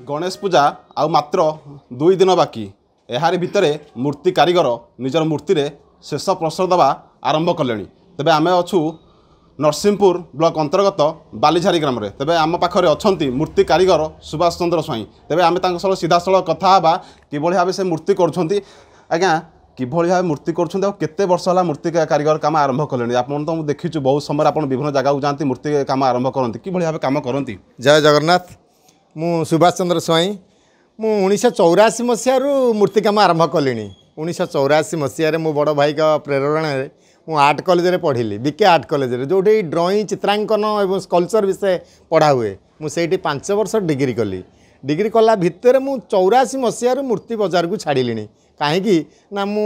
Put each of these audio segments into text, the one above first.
गणेश पूजा आउ मात्र 2 दिन बाकी यार भितर मूर्ति कारीगर निजर मूर्ति रे शेष प्रसर दवा आरंभ कले तेबे आमे अच्छू नरसिंहपुर ब्लॉक अंतर्गत बालीझारी ग्राम रे तेबे आम पाखरे अछंती मूर्ति कारीगर सुभाष चंद्र स्वाई तेबे आमे तांक सह सीधा सळ कथा हबा किभଳି भाबे से मूर्ति करछंती आज्ञा किभଳି भाबे मूर्ति करछंती आ केते वर्ष होला मूर्ति कारीगर काम आरंभ कले आपन तो देखिछु बहुत समय आपन विभिन्न जगह को जानती मूर्ति काम आरंभ करंती किभଳି भाबे काम करंती। जय जगन्नाथ मु सुभाष चंद्र स्वाई मु 1984 मसीह मूर्ति काम आरंभ कली 1984 मसीह मो बड़ भाई का प्रेरणा मु आर्ट कॉलेज में पढ़ी बीके आर्ट कॉलेज जो ड्राइंग चित्रांकन और स्कल्पचर विषय पढ़ा हुए मुझे 5 वर्ष डिग्री कली डिग्री कला भितर मु 84 मसीह मूर्ति बाजार को छाड़ी कहीं ना मु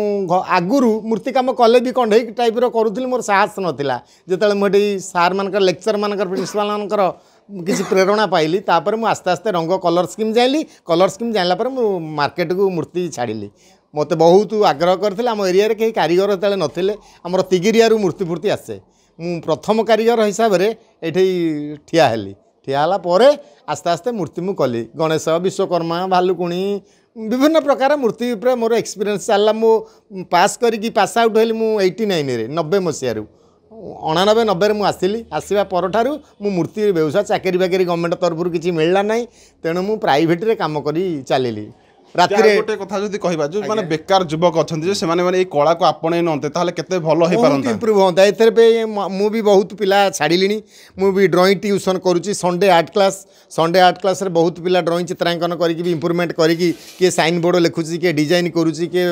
आगुरी मूर्ति काम कले भी कंडे टाइप करूँ मोर साहस नाला जो मुझे सार मान लेक्चर मान प्रिंसिपाल मानकर किसी प्रेरणा पाइली तापर मु आस्ते आस्ते रंग कलर स्कीम जाइली कलर स्कीम जानला पर मु मार्केट को मूर्ति छाड़ी मत बहुत आग्रह करते आम एरिया रे कहीं कारीगर तेल नथिले आमर तिगिरिया मूर्ति फूर्ति आसे मु प्रथम कारीगर हिसाब से ये ठिया हेली ठिया होला परे आस्ते आस्ते मूर्ति मु कली गणेश विश्वकर्मा भालुकुणी विभिन्न प्रकार मूर्ति पर मोर एक्सपीरियंस चलला मु पास करी पास आउट हेली मु 89 रे 90 मसीह 89 90 मुझे आसली आसवा पर मु मूर्ति व्यवसाय चाकरी बाकरी गवर्नमेंट तरफ किसी मिलला ना तेणु मु प्राइवेट रे काम करी चलिली राति गोटे कथा जदि कहबा जो माने बेकार युवक अछंती जे सेमाने माने ए कला को आपणे नते ताले केते भलो हे परंता इंप्रूव होता एथरे पे मु भी बहुत पिला छाड़िलिनी मु भी ड्राइंग ट्यूशन करूची संडे आर्ट क्लास रे बहुत पिला ड्राइंग चित्रांकन करिकि भी इंप्रूवमेंट करिकि के साइन बोर्ड लिखुची के डिजाइन करूची के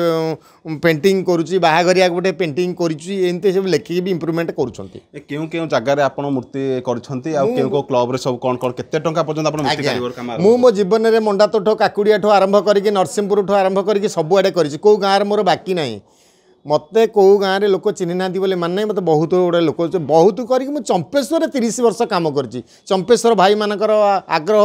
पेंटिंग करूची बाहागरिया गोटे पेंटिंग करूची एंते सब लेखि भी इंप्रूवमेंट करूछंती केउ जगह रे आपण मूर्ति करछंती आ केउ क्लब रे सब कोन कोन केते टंका पर्यंत आपण मूर्ति कारीगर काम मु मो जीवन रे मंडा तोठ काकुड़िया ठो आरंभ करिकि नरसिंहपुर ठू आरंभ करके सबुआड़े कौ गाँव मोर बाकी ना मत कौ गाँव लोक चिन्ह ना बोले मान ना मत बहुत गुड़ा लोक बहुत करके चंपेश्वर 30 वर्ष कम कर चंपेश्वर भाई मानकर आग्रह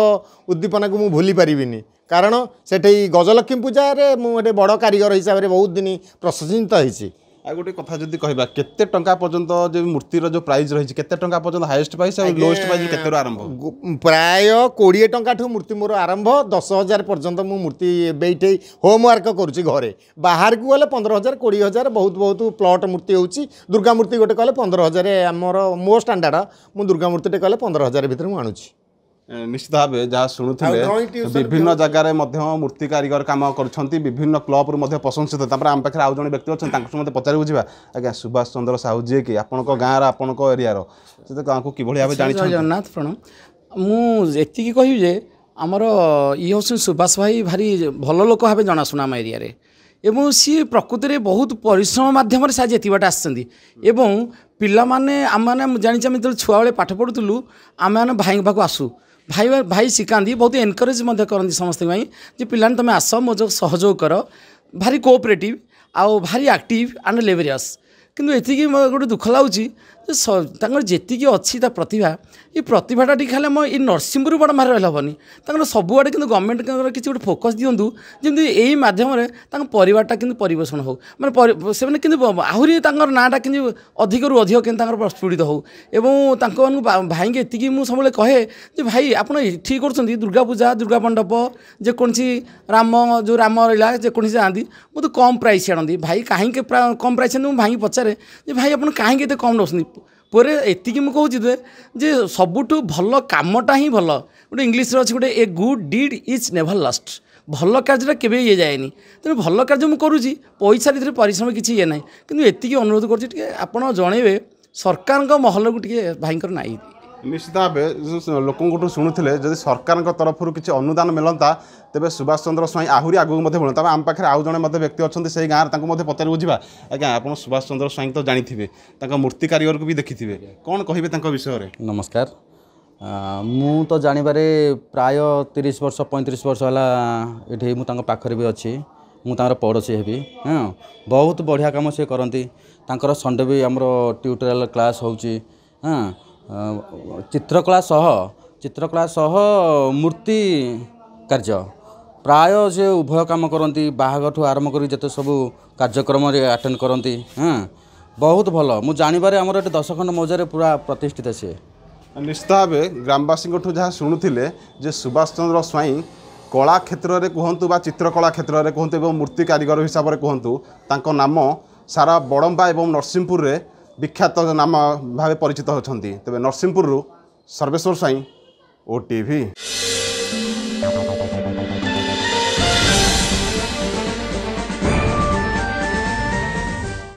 उद्दीपना को मुझे भूली पारिनी कारण से गजलक्ष्मी पूजा मुझे बड़ कारीगर हिसाब से बहुत दिन प्रशंसित होती आ गोटे कथा जदि कहबा केते टंका पर्यंत जो मूर्ति रो जो प्राइस रही केते टंका पर्यंत हाईएस्ट प्राइस और लोएस्ट प्राइस केते रो आरंभ प्राय 20 टंका ठू मूर्ति मोर आरंभ 10,000 पर्यंत मु मूर्ति बेटे होमवर्क करुच्ची घरे बाहर को गले 15,000 20,000 बहुत बहुत प्लॉट मूर्ति होची दुर्गा मूर्ति गोटे कहले 15,000 आमर मो स्टैंडर्ड मु दुर्गा मूर्ति टे कहले 15,000 भीतर मु आणुची निश्चित भाव जहाँ शुणुले विभिन्न जगार मूर्ति कारीगर काम कर विभिन्न क्लब रु प्रशंसित आम पाखे आउ जन व्यक्ति अच्छा मत पचारि बुझा आज्ञा सुभाष चंद्र साहू जी कि आपण गाँव आपण एरिया गाँव को किभଳି भाव जानी जगन्नाथ प्रणाम मुझे कहि जे आमर ये हूँ सुभाष भाई भारी भल लोक भाव जनाशुना आम एरिया एवं सी प्रकृति में बहुत परिश्रम मध्यम से आज एत बाट आसुँच पिलाने आम मैंने जानी आम जो छुआ बेले पाठ पढ़ुलु आम मैंने भाई पाक आसू भाई भाई शिखाती बहुत एनकरेज करती समस्त जे पिला तुम आस मो जो सहयोग कर भारी कोऑपरेटिव आउ भारी एक्टिव एंड लेबरियस किंतु एतिकी गोटे दुख लगुच जी अच्छी प्रतिभा ये प्रतिभाटा टी खाली आम ये नरसिंहपुर बड़ मारे रही सबुआड़े कि गवर्नमेंट किसी गोटे फोकस दिंतु जमी यही मध्यम परिवारटा कि परिवेषण हो माने से आहरी नाटा कि अधिक रू अधिक कि प्रस्फुटित हो एवं भाई एति मुझे सब कहे जे भाई आपड़ ये कर दुर्गा पूजा दुर्गा मंडप जेकोसी राम जो राम रहा जेकोसी जाती बहुत कम प्राइस आणती भाई कहीं कम प्राइस आनी भाई पचारे भाई आप कहीं कम नौ पर एतिकी मुझे कहूँ जे सबुठ भल कामटा ही भल गोटे इंग्लीश अच्छे गोटे a good deed is never lost भल कार्य केवे ये जाएनि तेणु भल कार्य मुझे करुँची पैसा भितर परिश्रम किसी ये ना कि एतिकी अनुरोध कर जनइबे सरकार महल को टे भाई नाई निश्चित भाव लोक शुणुले जब सरकार तरफ किसी अनुदान मिलता तेज सुभाष चंद्र स्वाई आहरी आगू मिलता आम पाखे आउ जड़े व्यक्ति अच्छा से गाँव पचार बुझा आज्ञा आप सुभाष चंद्र स्वाई तो जानी मूर्ति कारीगर को भी देखी थे कौन कहे विषय में नमस्कार मु तो जानवर प्राय 30 वर्ष 35 वर्ष है ये मुझे भी अच्छी मुझे पड़ोसी हेबी हाँ बहुत बढ़िया कम सी करती संडे भी आमर ट्यूटोरियल क्लास होची हाँ चित्रकला सह मूर्ति कार्य प्राय से उभय काम करती बाहागर ठू आरंभ कर जिते सब कार्यक्रम अटेंड करती हाँ बहुत भल मुझे जानवर आमर ये 10 खंड मौजा पूरा प्रतिष्ठित सी निश्चित भाव ग्रामवासी जहाँ शुणुले जे सुभाष चंद्र स्वाई कला क्षेत्र में कहतु बा चित्रकला क्षेत्र में कहतु एवं मूर्ति कारीगर हिसाब से कहतु तांको नाम सारा बड़म्बा एवं नरसिंहपुर रे विख्यात नाम भाव परिचित होती। तेज नरसिंहपुर सर्वेश्वर साई OTV।